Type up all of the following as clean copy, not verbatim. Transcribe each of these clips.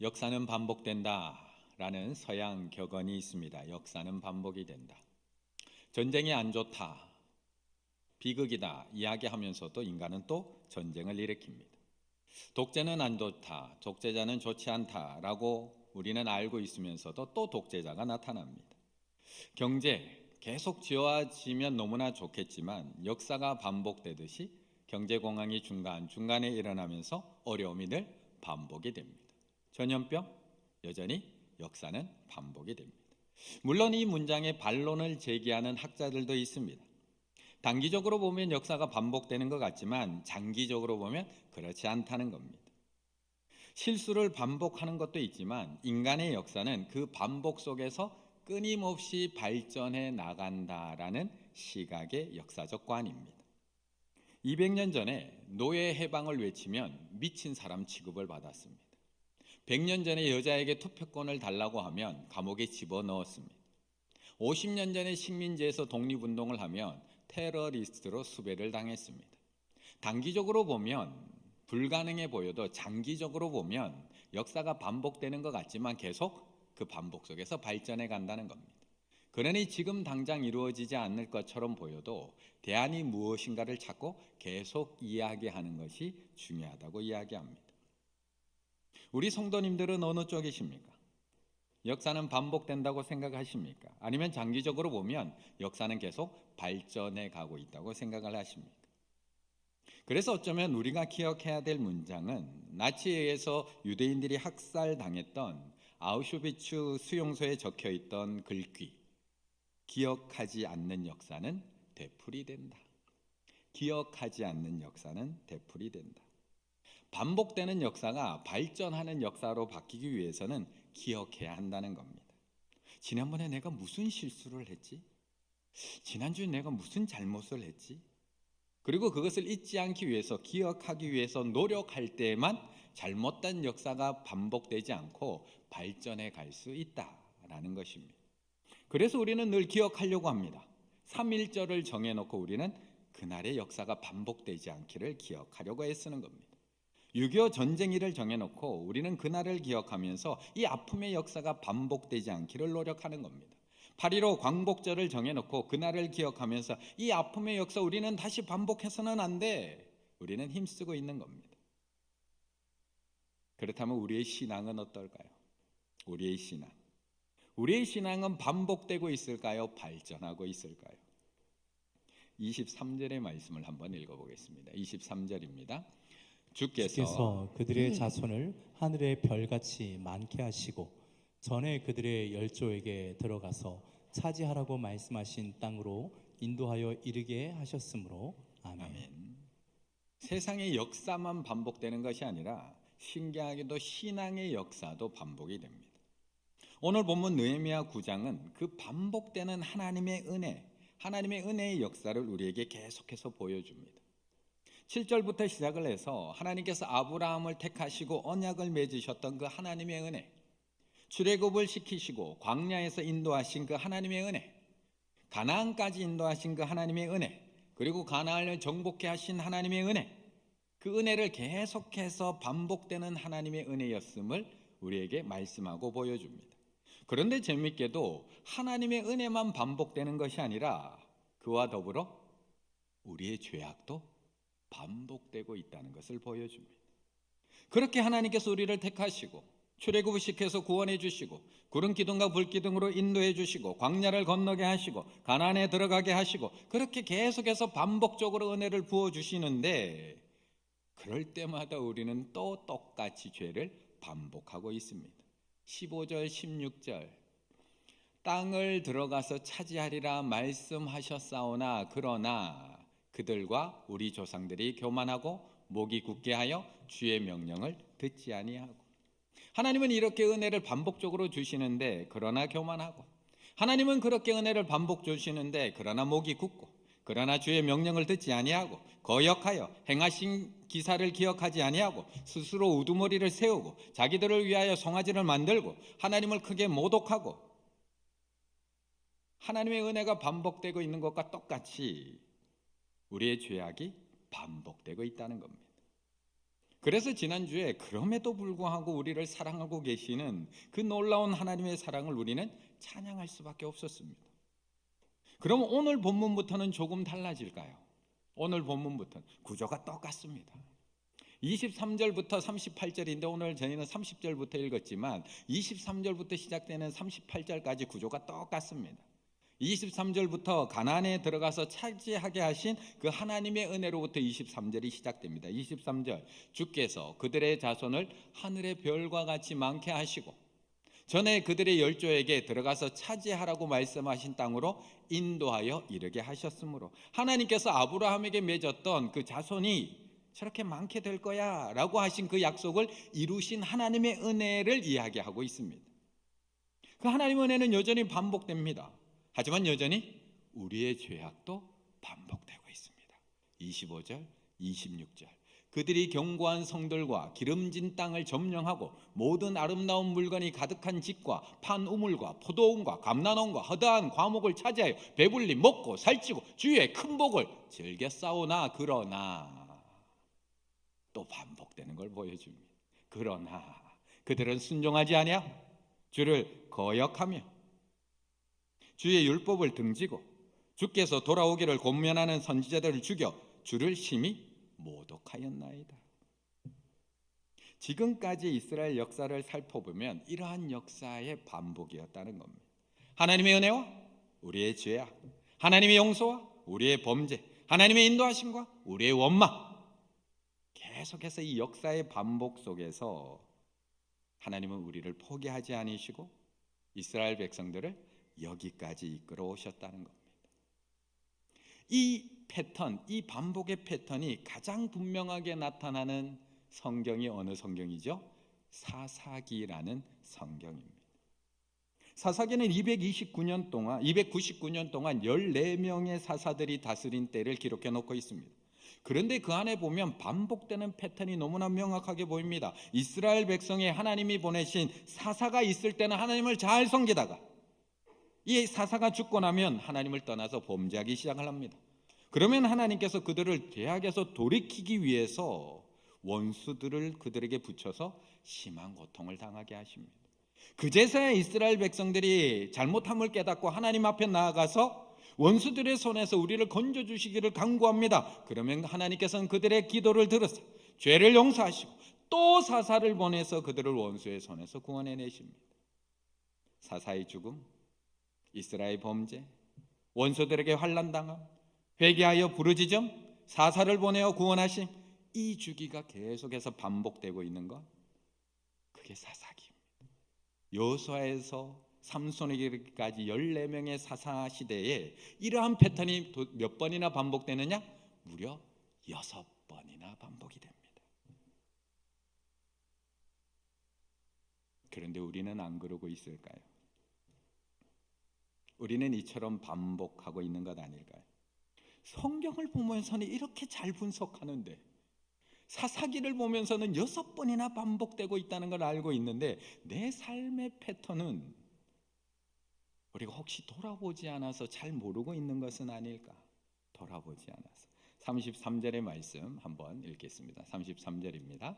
역사는 반복된다라는 서양 격언이 있습니다. 역사는 반복이 된다. 전쟁이 안 좋다, 비극이다 이야기하면서도 인간은 또 전쟁을 일으킵니다. 독재는 안 좋다, 독재자는 좋지 않다라고 우리는 알고 있으면서도 또 독재자가 나타납니다. 경제 계속 지어지면 너무나 좋겠지만 역사가 반복되듯이 경제공황이 중간중간에 일어나면서 어려움이 늘 반복이 됩니다. 전염병 여전히 역사는 반복이 됩니다. 물론 이 문장에 반론을 제기하는 학자들도 있습니다. 단기적으로 보면 역사가 반복되는 것 같지만 장기적으로 보면 그렇지 않다는 겁니다. 실수를 반복하는 것도 있지만 인간의 역사는 그 반복 속에서 끊임없이 발전해 나간다라는 시각의 역사적 관입니다. 200년 전에 노예 해방을 외치면 미친 사람 취급을 받았습니다. 100년 전에 여자에게 투표권을 달라고 하면 감옥에 집어넣었습니다. 50년 전에 식민지에서 독립운동을 하면 테러리스트로 수배를 당했습니다. 단기적으로 보면 불가능해 보여도 장기적으로 보면 역사가 반복되는 것 같지만 계속 그 반복 속에서 발전해 간다는 겁니다. 그러니 지금 당장 이루어지지 않을 것처럼 보여도 대안이 무엇인가를 찾고 계속 이야기하는 것이 중요하다고 이야기합니다. 우리 성도님들은 어느 쪽이십니까? 역사는 반복된다고 생각하십니까? 아니면 장기적으로 보면 역사는 계속 발전해 가고 있다고 생각을 하십니까? 그래서 어쩌면 우리가 기억해야 될 문장은 나치에 의해서 유대인들이 학살당했던 아우슈비츠 수용소에 적혀있던 글귀, 기억하지 않는 역사는 되풀이된다. 기억하지 않는 역사는 되풀이된다. 반복되는 역사가 발전하는 역사로 바뀌기 위해서는 기억해야 한다는 겁니다. 지난번에 내가 무슨 실수를 했지? 지난주에 내가 무슨 잘못을 했지? 그리고 그것을 잊지 않기 위해서, 기억하기 위해서 노력할 때만 잘못된 역사가 반복되지 않고 발전해 갈 수 있다라는 것입니다. 그래서 우리는 늘 기억하려고 합니다. 3.1절을 정해놓고 우리는 그날의 역사가 반복되지 않기를 기억하려고 애쓰는 겁니다. 6.25 전쟁일을 정해놓고 우리는 그날을 기억하면서 이 아픔의 역사가 반복되지 않기를 노력하는 겁니다. 8.15 광복절을 정해놓고 그날을 기억하면서 이 아픔의 역사 우리는 다시 반복해서는 안 돼. 우리는 힘쓰고 있는 겁니다. 그렇다면 우리의 신앙은 어떨까요? 우리의 신앙은 반복되고 있을까요? 발전하고 있을까요? 23절의 말씀을 한번 읽어보겠습니다. 23절입니다. 주께서 그들의 자손을 하늘의 별같이 많게 하시고 전에 그들의 열조에게 들어가서 차지하라고 말씀하신 땅으로 인도하여 이르게 하셨으므로 아멘. 세상의 역사만 반복되는 것이 아니라 신기하게도 신앙의 역사도 반복이 됩니다. 오늘 본문 느헤미야 9장은 그 반복되는 하나님의 은혜의 역사를 우리에게 계속해서 보여줍니다. 7절부터 시작을 해서 하나님께서 아브라함을 택하시고 언약을 맺으셨던 그 하나님의 은혜, 출애굽을 시키시고 광야에서 인도하신 그 하나님의 은혜, 가나안까지 인도하신 그 하나님의 은혜, 그리고 가나안을 정복케 하신 하나님의 은혜, 그 은혜를 계속해서 반복되는 하나님의 은혜였음을 우리에게 말씀하고 보여줍니다. 그런데 재미있게도 하나님의 은혜만 반복되는 것이 아니라 그와 더불어 우리의 죄악도 반복되고 있다는 것을 보여줍니다. 그렇게 하나님께서 우리를 택하시고 출애굽을 시켜서 구원해 주시고 구름 기둥과 불 기둥으로 인도해 주시고 광야를 건너게 하시고 가나안에 들어가게 하시고 그렇게 계속해서 반복적으로 은혜를 부어 주시는데 그럴 때마다 우리는 또 똑같이 죄를 반복하고 있습니다. 15절 16절 땅을 들어가서 차지하리라 말씀하셨사오나 그러나 그들과 우리 조상들이 교만하고 목이 굳게 하여 주의 명령을 듣지 아니하고. 하나님은 이렇게 은혜를 반복적으로 주시는데 그러나 교만하고, 하나님은 그렇게 은혜를 반복 주시는데 그러나 목이 굳고, 그러나 주의 명령을 듣지 아니하고 거역하여 행하신 기사를 기억하지 아니하고 스스로 우두머리를 세우고 자기들을 위하여 송아지를 만들고 하나님을 크게 모독하고. 하나님의 은혜가 반복되고 있는 것과 똑같이 우리의 죄악이 반복되고 있다는 겁니다. 그래서 지난주에 그럼에도 불구하고 우리를 사랑하고 계시는 그 놀라운 하나님의 사랑을 우리는 찬양할 수밖에 없었습니다. 그럼 오늘 본문부터는 조금 달라질까요? 오늘 본문부터는 구조가 똑같습니다. 23절부터 38절인데 오늘 저희는 30절부터 읽었지만 23절부터 시작되는 38절까지 구조가 똑같습니다. 23절부터 가나안에 들어가서 차지하게 하신 그 하나님의 은혜로부터 23절이 시작됩니다. 23절, 주께서 그들의 자손을 하늘의 별과 같이 많게 하시고 전에 그들의 열조에게 들어가서 차지하라고 말씀하신 땅으로 인도하여 이르게 하셨으므로, 하나님께서 아브라함에게 맺었던 그 자손이 저렇게 많게 될 거야 라고 하신 그 약속을 이루신 하나님의 은혜를 이야기하고 있습니다. 그 하나님의 은혜는 여전히 반복됩니다. 하지만 여전히 우리의 죄악도 반복되고 있습니다. 25절, 26절. 그들이 견고한 성들과 기름진 땅을 점령하고 모든 아름다운 물건이 가득한 집과 판우물과 포도원과 감난원과 허다한 과목을 차지하여 배불리 먹고 살찌고 주위에 큰 복을 즐겨 싸우나 그러나, 또 반복되는 걸 보여줍니다. 그러나 그들은 순종하지 아니하 주를 거역하며 주의 율법을 등지고 주께서 돌아오기를 권면하는 선지자들을 죽여 주를 심히 모독하였나이다. 지금까지 이스라엘 역사를 살펴보면 이러한 역사의 반복이었다는 겁니다. 하나님의 은혜와 우리의 죄악, 하나님의 용서와 우리의 범죄, 하나님의 인도하심과 우리의 원망, 계속해서 이 역사의 반복 속에서 하나님은 우리를 포기하지 않으시고 이스라엘 백성들을 여기까지 이끌어 오셨다는 겁니다. 이 패턴, 이 반복의 패턴이 가장 분명하게 나타나는 성경이 어느 성경이죠? 사사기라는 성경입니다. 사사기는 299년 동안 14명의 사사들이 다스린 때를 기록해 놓고 있습니다. 그런데 그 안에 보면 반복되는 패턴이 너무나 명확하게 보입니다. 이스라엘 백성에 하나님이 보내신 사사가 있을 때는 하나님을 잘 섬기다가 이 사사가 죽고 나면 하나님을 떠나서 범죄하기 시작을 합니다. 그러면 하나님께서 그들을 죄악에서 돌이키기 위해서 원수들을 그들에게 붙여서 심한 고통을 당하게 하십니다. 그제서야 이스라엘 백성들이 잘못함을 깨닫고 하나님 앞에 나아가서 원수들의 손에서 우리를 건져주시기를 간구합니다. 그러면 하나님께서는 그들의 기도를 들으사 죄를 용서하시고 또 사사를 보내서 그들을 원수의 손에서 구원해내십니다. 사사의 죽음, 이스라엘 범죄, 원수들에게 환난당함, 회개하여 부르짖음, 사사를 보내어 구원하심, 이 주기가 계속해서 반복되고 있는 것, 그게 사사기입니다. 여호수아에서 삼손에게까지 14명의 사사 시대에 이러한 패턴이 몇 번이나 반복되느냐? 무려 6번이나 반복이 됩니다. 그런데 우리는 안 그러고 있을까요? 우리는 이처럼 반복하고 있는 것 아닐까요? 성경을 보면서는 이렇게 잘 분석하는데 사사기를 보면서는 6번이나 반복되고 있다는 걸 알고 있는데 내 삶의 패턴은 우리가 혹시 돌아보지 않아서 잘 모르고 있는 것은 아닐까? 돌아보지 않아서. 33절의 말씀 한번 읽겠습니다. 33절입니다.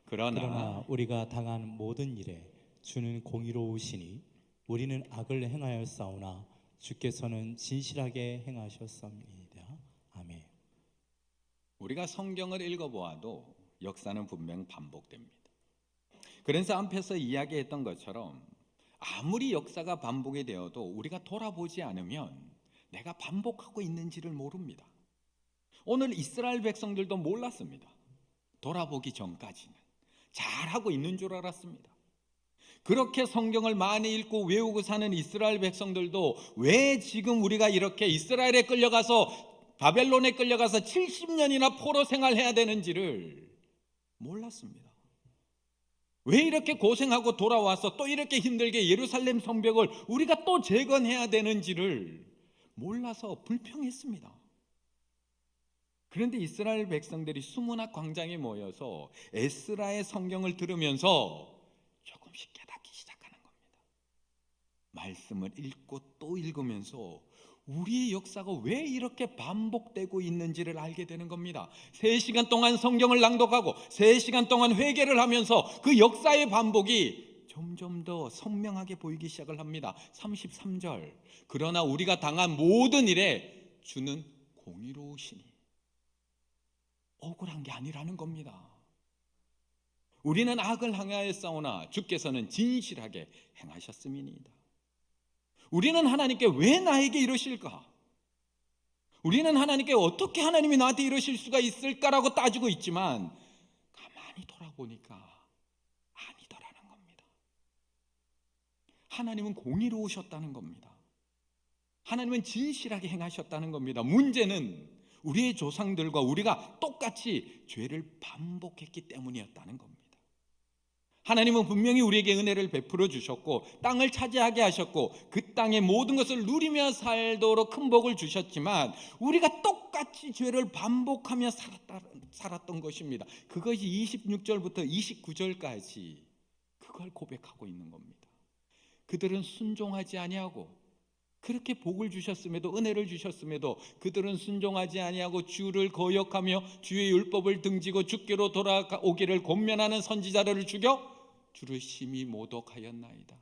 그러나 우리가 당한 모든 일에 주는 공의로우시니 우리는 악을 행하였사오나 주께서는 진실하게 행하셨습니다. 아멘. 우리가 성경을 읽어보아도 역사는 분명 반복됩니다. 그래서 앞에서 이야기했던 것처럼 아무리 역사가 반복이 되어도 우리가 돌아보지 않으면 내가 반복하고 있는지를 모릅니다. 오늘 이스라엘 백성들도 몰랐습니다. 돌아보기 전까지는 잘하고 있는 줄 알았습니다. 그렇게 성경을 많이 읽고 외우고 사는 이스라엘 백성들도 왜 지금 우리가 이렇게 이스라엘에 끌려가서 바벨론에 끌려가서 70년이나 포로 생활해야 되는지를 몰랐습니다. 왜 이렇게 고생하고 돌아와서 또 이렇게 힘들게 예루살렘 성벽을 우리가 또 재건해야 되는지를 몰라서 불평했습니다. 그런데 이스라엘 백성들이 수문학 광장에 모여서 에스라의 성경을 들으면서 조금씩 깨닫기 시작하는 겁니다. 말씀을 읽고 또 읽으면서 우리의 역사가 왜 이렇게 반복되고 있는지를 알게 되는 겁니다. 3시간 동안 성경을 낭독하고 3시간 동안 회개를 하면서 그 역사의 반복이 점점 더 선명하게 보이기 시작을 합니다. 33절, 그러나 우리가 당한 모든 일에 주는 공의로우시니, 억울한 게 아니라는 겁니다. 우리는 악을 향하여 싸우나 주께서는 진실하게 행하셨음이니이다. 우리는 하나님께 왜 나에게 이러실까? 우리는 하나님께 어떻게 하나님이 나한테 이러실 수가 있을까라고 따지고 있지만 가만히 돌아보니까 아니더라는 겁니다. 하나님은 공의로우셨다는 겁니다. 하나님은 진실하게 행하셨다는 겁니다. 문제는 우리의 조상들과 우리가 똑같이 죄를 반복했기 때문이었다는 겁니다. 하나님은 분명히 우리에게 은혜를 베풀어 주셨고 땅을 차지하게 하셨고 그 땅의 모든 것을 누리며 살도록 큰 복을 주셨지만 우리가 똑같이 죄를 반복하며 살았던 것입니다. 그것이 26절부터 29절까지 그걸 고백하고 있는 겁니다. 그들은 순종하지 아니하고, 그렇게 복을 주셨음에도, 은혜를 주셨음에도 그들은 순종하지 아니하고 주를 거역하며 주의 율법을 등지고 주께로 돌아오기를 권면하는 선지자들을 죽여 주를 심히 모독하였나이다.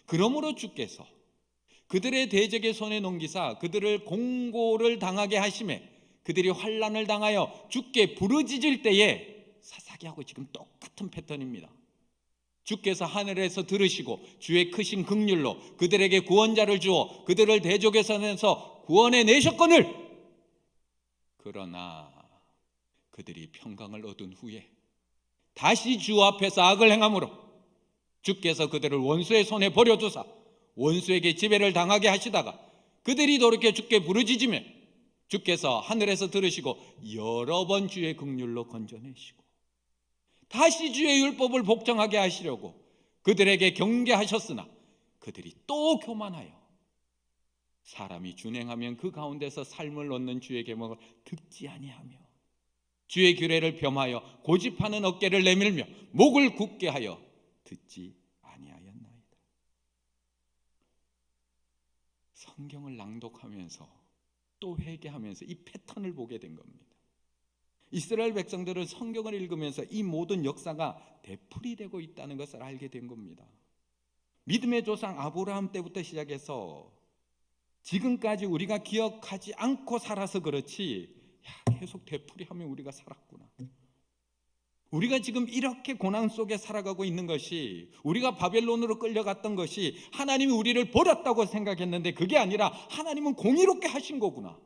그러므로 주께서 그들의 대적의 손에 넘기사 그들을 공고를 당하게 하심에 그들이 환난을 당하여 주께 부르짖을 때에, 사사기하고 지금 똑같은 패턴입니다. 주께서 하늘에서 들으시고 주의 크신 긍휼로 그들에게 구원자를 주어 그들을 대적의 손에서 구원해 내셨거늘, 그러나 그들이 평강을 얻은 후에 다시 주 앞에서 악을 행함으로 주께서 그들을 원수의 손에 버려두사 원수에게 지배를 당하게 하시다가 그들이 돌이켜 주께 부르짖으며 주께서 하늘에서 들으시고 여러 번 주의 긍휼로 건져내시고 다시 주의 율법을 복종하게 하시려고 그들에게 경계하셨으나 그들이 또 교만하여 사람이 준행하면 그 가운데서 삶을 얻는 주의 계명을 듣지 아니하며 주의 규례를 범하여 고집하는 어깨를 내밀며 목을 굳게 하여 듣지 아니하였나이다. 성경을 낭독하면서 또 회개하면서 이 패턴을 보게 된 겁니다. 이스라엘 백성들은 성경을 읽으면서 이 모든 역사가 되풀이되고 있다는 것을 알게 된 겁니다. 믿음의 조상 아브라함 때부터 시작해서 지금까지 우리가 기억하지 않고 살아서 그렇지, 계속 되풀이하면 우리가 살았구나. 우리가 지금 이렇게 고난 속에 살아가고 있는 것이, 우리가 바벨론으로 끌려갔던 것이 하나님이 우리를 버렸다고 생각했는데 그게 아니라 하나님은 공의롭게 하신 거구나.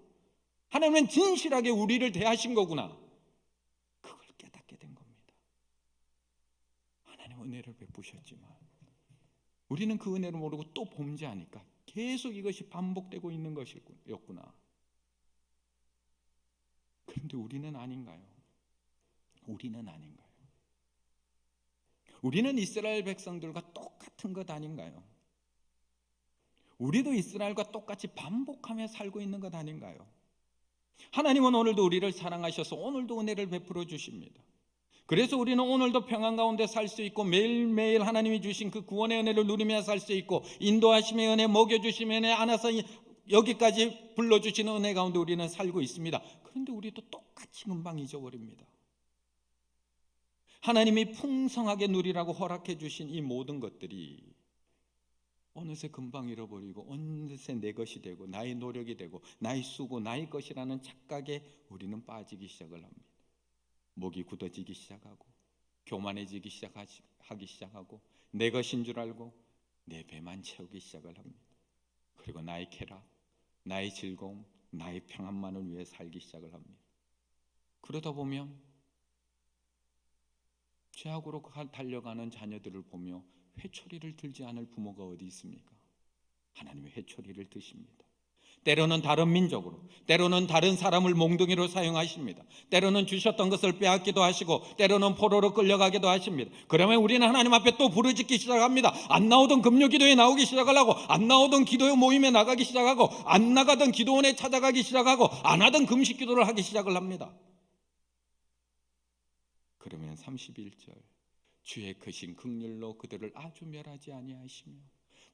하나님은 진실하게 우리를 대하신 거구나. 그걸 깨닫게 된 겁니다. 하나님 은혜를 베푸셨지만 우리는 그 은혜를 모르고 또 범죄하니까 계속 이것이 반복되고 있는 것이었구나. 그런데 우리는 아닌가요? 우리는 아닌가요? 우리는 이스라엘 백성들과 똑같은 것 아닌가요? 우리도 이스라엘과 똑같이 반복하며 살고 있는 것 아닌가요? 하나님은 오늘도 우리를 사랑하셔서 오늘도 은혜를 베풀어 주십니다. 그래서 우리는 오늘도 평안 가운데 살 수 있고 매일매일 하나님이 주신 그 구원의 은혜를 누리며 살 수 있고 인도하심의 은혜, 먹여주심의 은혜, 안아서 여기까지 불러주시는 은혜 가운데 우리는 살고 있습니다. 그런데 우리도 똑같이 금방 잊어버립니다. 하나님이 풍성하게 누리라고 허락해 주신 이 모든 것들이 어느새 금방 잃어버리고 어느새 내 것이 되고 나의 노력이 되고 나의 수고, 나의 것이라는 착각에 우리는 빠지기 시작을 합니다. 목이 굳어지기 시작하고 교만해지기 하기 시작하고 내 것인 줄 알고 내 배만 채우기 시작을 합니다. 그리고 나의 쾌락, 나의 즐거움, 나의 평안만을 위해 살기 시작을 합니다. 그러다 보면 죄악으로 달려가는 자녀들을 보며 회초리를 들지 않을 부모가 어디 있습니까? 하나님의 회초리를 드십니다. 때로는 다른 민족으로, 때로는 다른 사람을 몽둥이로 사용하십니다. 때로는 주셨던 것을 빼앗기도 하시고 때로는 포로로 끌려가기도 하십니다. 그러면 우리는 하나님 앞에 또 부르짖기 시작합니다. 안 나오던 금요기도에 나오기 시작을 하고 안 나오던 기도의 모임에 나가기 시작하고 안 나가던 기도원에 찾아가기 시작하고 안 하던 금식기도를 하기 시작을 합니다. 그러면 31절, 주의 크신 긍휼로 그들을 아주 멸하지 아니하시며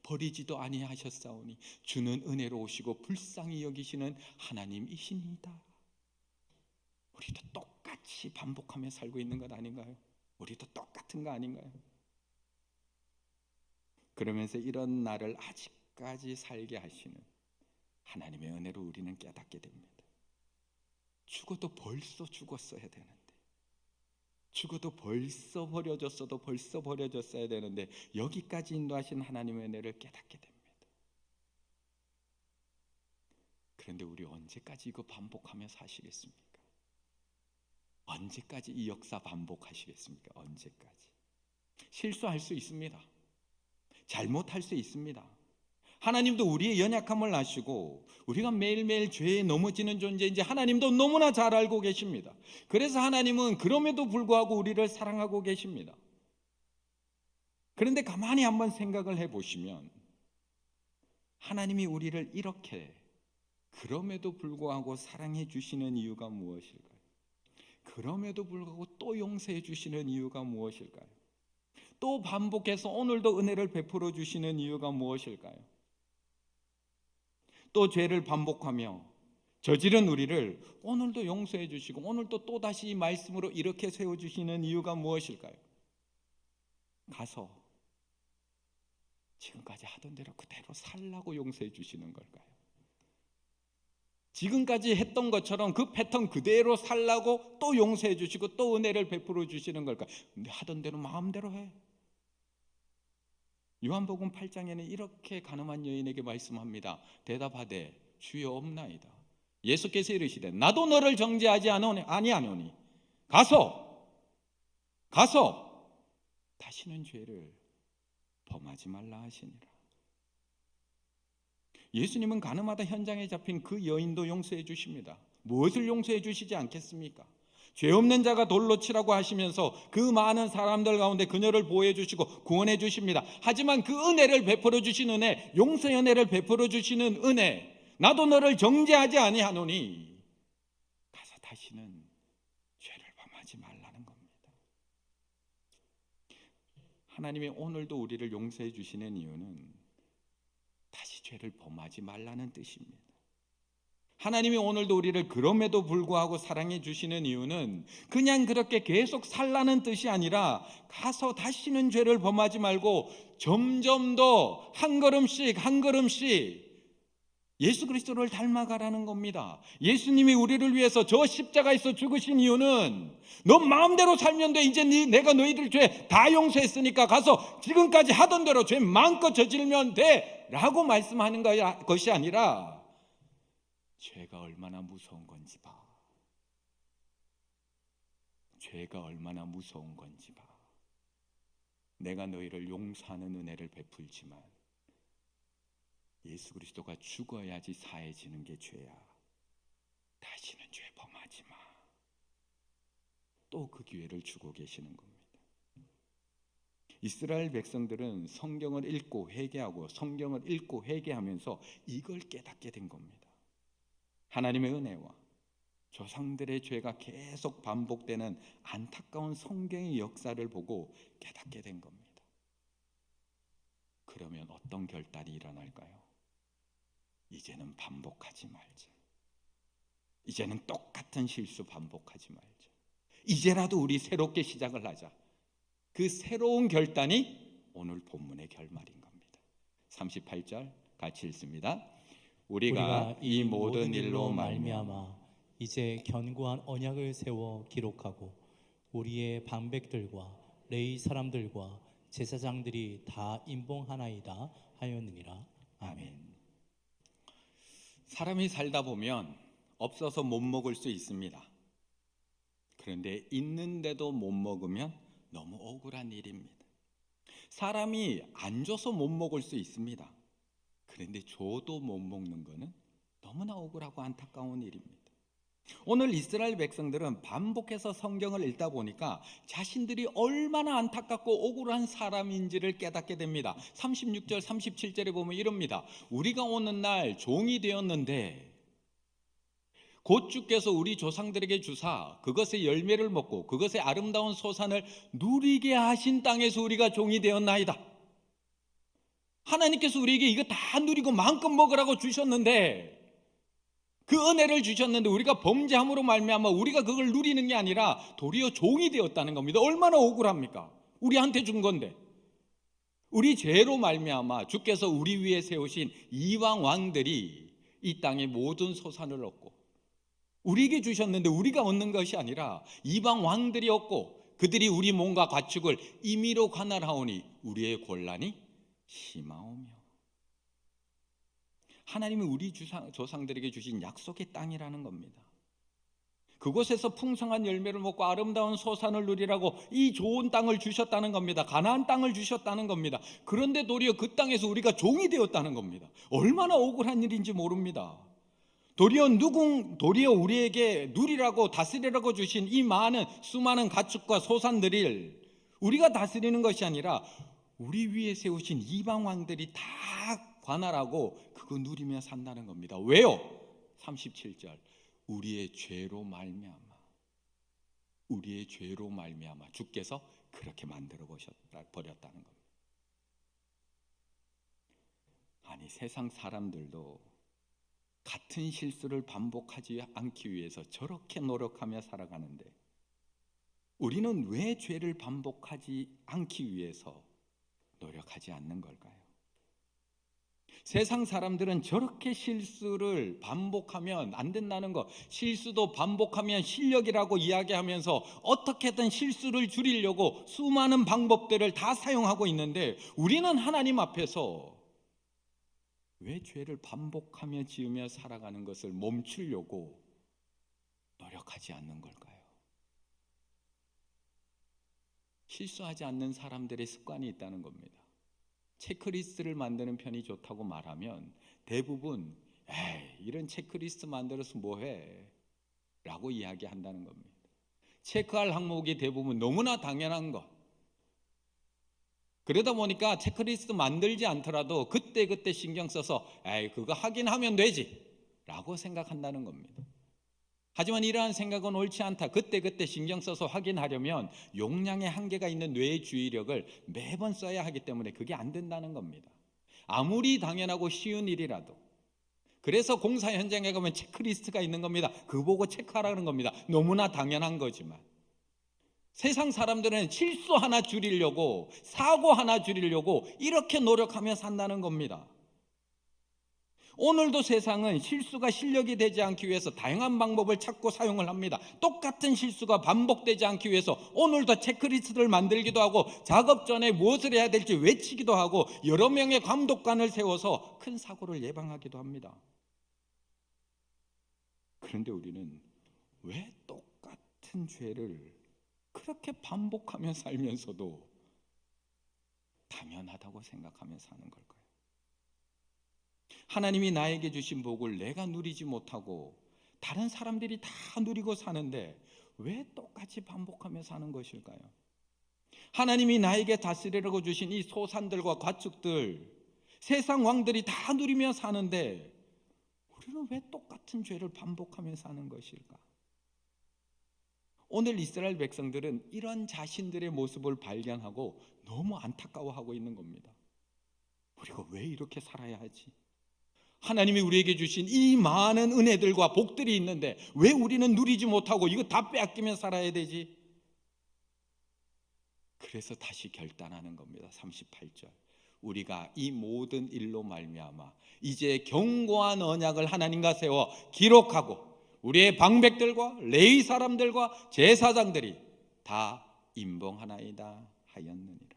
버리지도 아니하셨사오니 주는 은혜로 오시고 불쌍히 여기시는 하나님이시니이다. 우리도 똑같이 반복하며 살고 있는 것 아닌가요? 우리도 똑같은 거 아닌가요? 그러면서 이런 나를 아직까지 살게 하시는 하나님의 은혜로 우리는 깨닫게 됩니다. 죽어도 벌써 죽었어야 되는데, 죽어도 벌써 버려졌어도 벌써 버려졌어야 되는데 여기까지 인도하신 하나님의 은혜를 깨닫게 됩니다. 그런데 우리 언제까지 이거 반복하며 사시겠습니까? 언제까지 이 역사 반복하시겠습니까? 언제까지? 실수할 수 있습니다. 잘못할 수 있습니다. 하나님도 우리의 연약함을 아시고 우리가 매일매일 죄에 넘어지는 존재인지 하나님도 너무나 잘 알고 계십니다. 그래서 하나님은 그럼에도 불구하고 우리를 사랑하고 계십니다. 그런데 가만히 한번 생각을 해보시면 하나님이 우리를 이렇게 그럼에도 불구하고 사랑해 주시는 이유가 무엇일까요? 그럼에도 불구하고 또 용서해 주시는 이유가 무엇일까요? 또 반복해서 오늘도 은혜를 베풀어 주시는 이유가 무엇일까요? 또 죄를 반복하며 저지른 우리를 오늘도 용서해 주시고 오늘도 또다시 이 말씀으로 이렇게 세워주시는 이유가 무엇일까요? 가서 지금까지 하던 대로 그대로 살라고 용서해 주시는 걸까요? 지금까지 했던 것처럼 그 패턴 그대로 살라고 또 용서해 주시고 또 은혜를 베풀어 주시는 걸까요? 근데 하던 대로 마음대로 해. 요한복음 8장에는 이렇게 가늠한 여인에게 말씀합니다. 대답하되 주여 없나이다. 예수께서 이르시되 나도 너를 정죄하지 아니하노니 가서 다시는 죄를 범하지 말라 하시니라. 예수님은 가늠하다 현장에 잡힌 그 여인도 용서해 주십니다. 무엇을 용서해 주시지 않겠습니까? 죄 없는 자가 돌로 치라고 하시면서 그 많은 사람들 가운데 그녀를 보호해 주시고 구원해 주십니다. 하지만 그 은혜를 베풀어 주시는 은혜, 용서의 은혜를 베풀어 주시는 은혜, 나도 너를 정죄하지 아니하노니 가서 다시는 죄를 범하지 말라는 겁니다. 하나님이 오늘도 우리를 용서해 주시는 이유는 다시 죄를 범하지 말라는 뜻입니다. 하나님이 오늘도 우리를 그럼에도 불구하고 사랑해 주시는 이유는 그냥 그렇게 계속 살라는 뜻이 아니라 가서 다시는 죄를 범하지 말고 점점 더 한 걸음씩 예수 그리스도를 닮아가라는 겁니다. 예수님이 우리를 위해서 저 십자가에서 죽으신 이유는 너 마음대로 살면 돼. 이제 내가 너희들 죄 다 용서했으니까 가서 지금까지 하던 대로 죄 마음껏 저질면 돼 라고 말씀하는 것이 아니라 죄가 얼마나 무서운 건지 봐. 죄가 얼마나 무서운 건지 봐. 내가 너희를 용서하는 은혜를 베풀지만 예수 그리스도가 죽어야지 사해지는 게 죄야. 다시는 죄 범하지 마. 또 그 기회를 주고 계시는 겁니다. 이스라엘 백성들은 성경을 읽고 회개하고 성경을 읽고 회개하면서 이걸 깨닫게 된 겁니다. 하나님의 은혜와 조상들의 죄가 계속 반복되는 안타까운 성경의 역사를 보고 깨닫게 된 겁니다. 그러면 어떤 결단이 일어날까요? 이제는 반복하지 말자. 이제는 똑같은 실수 반복하지 말자. 이제라도 우리 새롭게 시작을 하자. 그 새로운 결단이 오늘 본문의 결말인 겁니다. 38절 같이 읽습니다. 우리가 이 모든 일로 말미암아 이제 견고한 언약을 세워 기록하고 우리의 방백들과 레위 사람들과 제사장들이 다 임봉하나이다 하였느니라. 아멘. 사람이 살다 보면 없어서 못 먹을 수 있습니다. 그런데 있는데도 못 먹으면 너무 억울한 일입니다. 사람이 안 줘서 못 먹을 수 있습니다. 그런데 줘도 못 먹는 것은 너무나 억울하고 안타까운 일입니다. 오늘 이스라엘 백성들은 반복해서 성경을 읽다 보니까 자신들이 얼마나 안타깝고 억울한 사람인지를 깨닫게 됩니다. 36절 37절에 보면 이럽니다. 우리가 오는 날 종이 되었는데 곧 주께서 우리 조상들에게 주사 그것의 열매를 먹고 그것의 아름다운 소산을 누리게 하신 땅에서 우리가 종이 되었나이다. 하나님께서 우리에게 이거 다 누리고 마음껏 먹으라고 주셨는데, 그 은혜를 주셨는데 우리가 범죄함으로 말미암아 우리가 그걸 누리는 게 아니라 도리어 종이 되었다는 겁니다. 얼마나 억울합니까? 우리한테 준 건데. 우리 죄로 말미암아 주께서 우리 위에 세우신 이방 왕들이 이 땅의 모든 소산을 얻고 우리에게 주셨는데 우리가 얻는 것이 아니라 이방 왕들이 얻고 그들이 우리 몸과 가축을 임의로 관할하오니 우리의 곤란이 심하오며. 하나님은 우리 조상들에게 주신 약속의 땅이라는 겁니다. 그곳에서 풍성한 열매를 먹고 아름다운 소산을 누리라고 이 좋은 땅을 주셨다는 겁니다. 가나안 땅을 주셨다는 겁니다. 그런데 도리어 그 땅에서 우리가 종이 되었다는 겁니다. 얼마나 억울한 일인지 모릅니다. 도리어 우리에게 누리라고 다스리라고 주신 이 수많은 가축과 소산들을 우리가 다스리는 것이 아니라 우리 위에 세우신 이방 왕들이 다 관할하고 그거 누리며 산다는 겁니다. 왜요? 37절. 우리의 죄로 말미암아 주께서 그렇게 만들어 버렸다는 겁니다. 아니, 세상 사람들도 같은 실수를 반복하지 않기 위해서 저렇게 노력하며 살아가는데 우리는 왜 죄를 반복하지 않기 위해서 노력하지 않는 걸까요? 세상 사람들은 저렇게 실수를 반복하면 안 된다는 것, 실수도 반복하면 실력이라고 이야기하면서 어떻게든 실수를 줄이려고 수많은 방법들을 다 사용하고 있는데 우리는 하나님 앞에서 왜 죄를 반복하며 지으며 살아가는 것을 멈추려고 노력하지 않는 걸까요? 실수하지 않는 사람들의 습관이 있다는 겁니다. 체크리스트를 만드는 편이 좋다고 말하면 대부분 이런 체크리스트 만들어서 뭐해? 라고 이야기한다는 겁니다. 체크할 항목이 대부분 너무나 당연한 것. 그러다 보니까 체크리스트 만들지 않더라도 그때 신경 써서 그거 하긴 하면 되지 라고 생각한다는 겁니다. 하지만 이러한 생각은 옳지 않다. 그때 신경 써서 확인하려면 용량의 한계가 있는 뇌의 주의력을 매번 써야 하기 때문에 그게 안 된다는 겁니다. 아무리 당연하고 쉬운 일이라도. 그래서 공사 현장에 가면 체크리스트가 있는 겁니다. 그거 보고 체크하라는 겁니다. 너무나 당연한 거지만 세상 사람들은 실수 하나 줄이려고, 사고 하나 줄이려고 이렇게 노력하며 산다는 겁니다. 오늘도 세상은 실수가 실력이 되지 않기 위해서 다양한 방법을 찾고 사용을 합니다. 똑같은 실수가 반복되지 않기 위해서 오늘도 체크리스트를 만들기도 하고 작업 전에 무엇을 해야 될지 외치기도 하고 여러 명의 감독관을 세워서 큰 사고를 예방하기도 합니다. 그런데 우리는 왜 똑같은 죄를 그렇게 반복하며 살면서도 당연하다고 생각하며 사는 걸까요? 하나님이 나에게 주신 복을 내가 누리지 못하고 다른 사람들이 다 누리고 사는데 왜 똑같이 반복하며 사는 것일까요? 하나님이 나에게 다스리라고 주신 이 소산들과 가축들, 세상 왕들이 다 누리며 사는데 우리는 왜 똑같은 죄를 반복하며 사는 것일까? 오늘 이스라엘 백성들은 이런 자신들의 모습을 발견하고 너무 안타까워하고 있는 겁니다. 우리가 왜 이렇게 살아야 하지? 하나님이 우리에게 주신 이 많은 은혜들과 복들이 있는데 왜 우리는 누리지 못하고 이거 다 빼앗기며 살아야 되지? 그래서 다시 결단하는 겁니다. 38절. 우리가 이 모든 일로 말미암아 이제 견고한 언약을 하나님과 세워 기록하고 우리의 방백들과 레위 사람들과 제사장들이 다 임봉하나이다 하였느니라.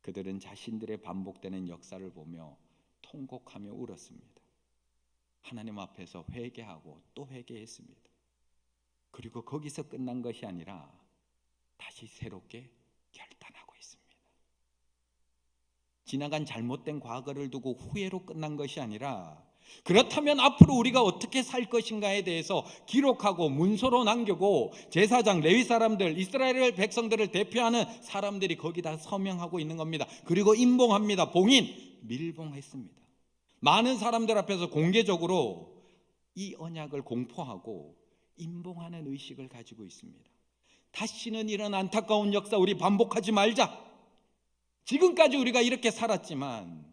그들은 자신들의 반복되는 역사를 보며 통곡하며 울었습니다. 하나님 앞에서 회개하고 또 회개했습니다. 그리고 거기서 끝난 것이 아니라 다시 새롭게 결단하고 있습니다. 지나간 잘못된 과거를 두고 후회로 끝난 것이 아니라 그렇다면 앞으로 우리가 어떻게 살 것인가에 대해서 기록하고 문서로 남기고 제사장, 레위 사람들, 이스라엘 백성들을 대표하는 사람들이 거기다 서명하고 있는 겁니다. 그리고 임봉합니다. 봉인, 밀봉했습니다. 많은 사람들 앞에서 공개적으로 이 언약을 공포하고 임봉하는 의식을 가지고 있습니다. 다시는 이런 안타까운 역사 우리 반복하지 말자. 지금까지 우리가 이렇게 살았지만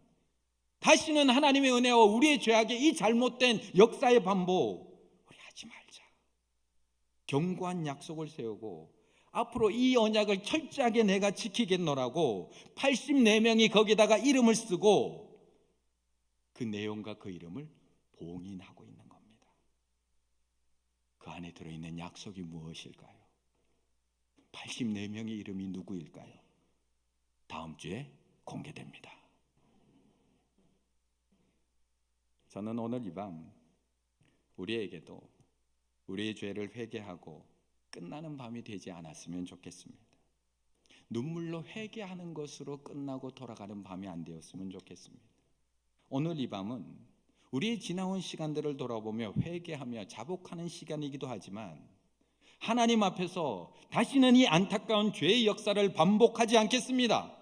다시는 하나님의 은혜와 우리의 죄악의 이 잘못된 역사의 반복 우리 하지 말자. 견고한 약속을 세우고 앞으로 이 언약을 철저하게 내가 지키겠노라고 84명이 거기다가 이름을 쓰고 그 내용과 그 이름을 봉인하고 있는 겁니다. 그 안에 들어있는 약속이 무엇일까요? 84명의 이름이 누구일까요? 다음 주에 공개됩니다. 저는 오늘 이 밤 우리에게도 우리의 죄를 회개하고 끝나는 밤이 되지 않았으면 좋겠습니다. 눈물로 회개하는 것으로 끝나고 돌아가는 밤이 안 되었으면 좋겠습니다. 오늘 이 밤은 우리의 지나온 시간들을 돌아보며 회개하며 자복하는 시간이기도 하지만 하나님 앞에서 다시는 이 안타까운 죄의 역사를 반복하지 않겠습니다.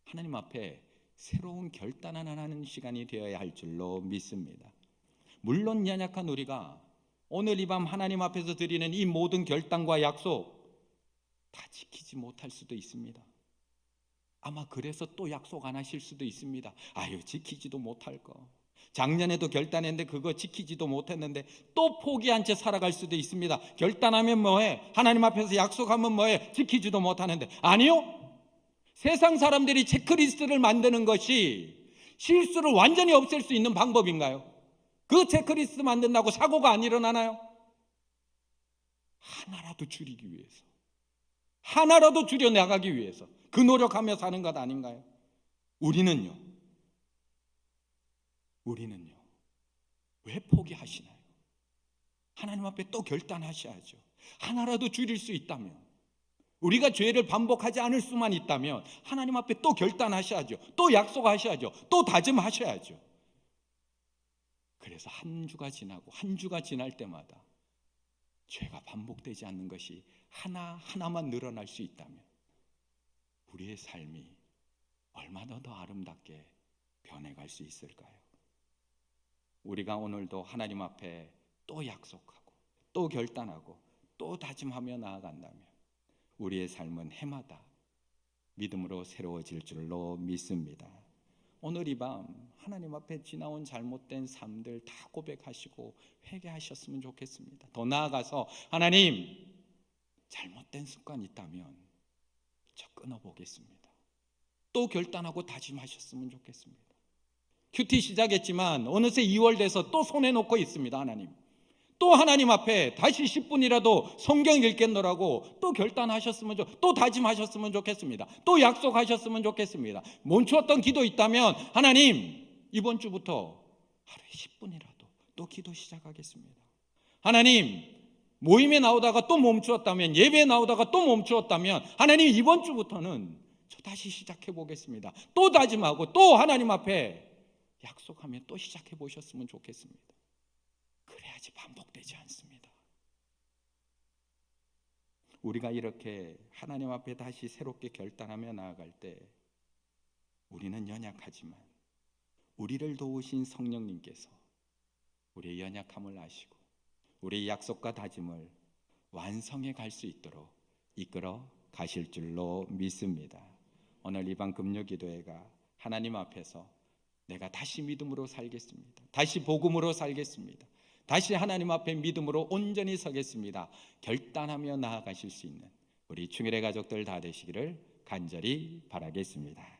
하나님 앞에 새로운 결단을 하는 시간이 되어야 할 줄로 믿습니다. 물론 연약한 우리가 오늘 이 밤 하나님 앞에서 드리는 이 모든 결단과 약속 다 지키지 못할 수도 있습니다. 아마 그래서 또 약속 안 하실 수도 있습니다. 아유, 지키지도 못할 거. 작년에도 결단했는데 그거 지키지도 못했는데 또 포기한 채 살아갈 수도 있습니다. 결단하면 뭐해? 하나님 앞에서 약속하면 뭐해? 지키지도 못하는데. 아니요. 세상 사람들이 체크리스트를 만드는 것이 실수를 완전히 없앨 수 있는 방법인가요? 그 체크리스트 만든다고 사고가 안 일어나나요? 하나라도 줄이기 위해서, 하나라도 줄여나가기 위해서 그 노력하며 사는 것 아닌가요? 우리는요 왜 포기하시나요? 하나님 앞에 또 결단하셔야죠. 하나라도 줄일 수 있다면, 우리가 죄를 반복하지 않을 수만 있다면 하나님 앞에 또 결단하셔야죠. 또 약속하셔야죠. 또 다짐하셔야죠. 그래서 한 주가 지나고 한 주가 지날 때마다 죄가 반복되지 않는 것이 하나하나만 늘어날 수 있다면 우리의 삶이 얼마나 더 아름답게 변해갈 수 있을까요? 우리가 오늘도 하나님 앞에 또 약속하고 또 결단하고 또 다짐하며 나아간다면 우리의 삶은 해마다 믿음으로 새로워질 줄로 믿습니다. 오늘 이 밤 하나님 앞에 지나온 잘못된 삶들 다 고백하시고 회개하셨으면 좋겠습니다. 더 나아가서 하나님, 잘못된 습관 있다면 저 끊어보겠습니다. 또 결단하고 다짐하셨으면 좋겠습니다. 큐티 시작했지만 어느새 2월 돼서 또 손에 놓고 있습니다. 하나님, 또 하나님 앞에 다시 10분이라도 성경 읽겠노라고 또 결단하셨으면 또 다짐하셨으면 좋겠습니다. 또 약속하셨으면 좋겠습니다. 멈추었던 기도 있다면 하나님, 이번 주부터 하루에 10분이라도 또 기도 시작하겠습니다. 하나님, 모임에 나오다가 또 멈추었다면, 예배에 나오다가 또 멈추었다면 하나님, 이번 주부터는 저 다시 시작해 보겠습니다. 또 다짐하고 또 하나님 앞에 약속하며 또 시작해 보셨으면 좋겠습니다. 그래야지 반복되지 않습니다. 우리가 이렇게 하나님 앞에 다시 새롭게 결단하며 나아갈 때 우리는 연약하지만 우리를 도우신 성령님께서 우리의 연약함을 아시고 우리의 약속과 다짐을 완성해 갈 수 있도록 이끌어 가실 줄로 믿습니다. 오늘 이방 금요기도회가 하나님 앞에서 내가 다시 믿음으로 살겠습니다. 다시 복음으로 살겠습니다. 다시 하나님 앞에 믿음으로 온전히 서겠습니다. 결단하며 나아가실 수 있는 우리 충일의 가족들 다 되시기를 간절히 바라겠습니다.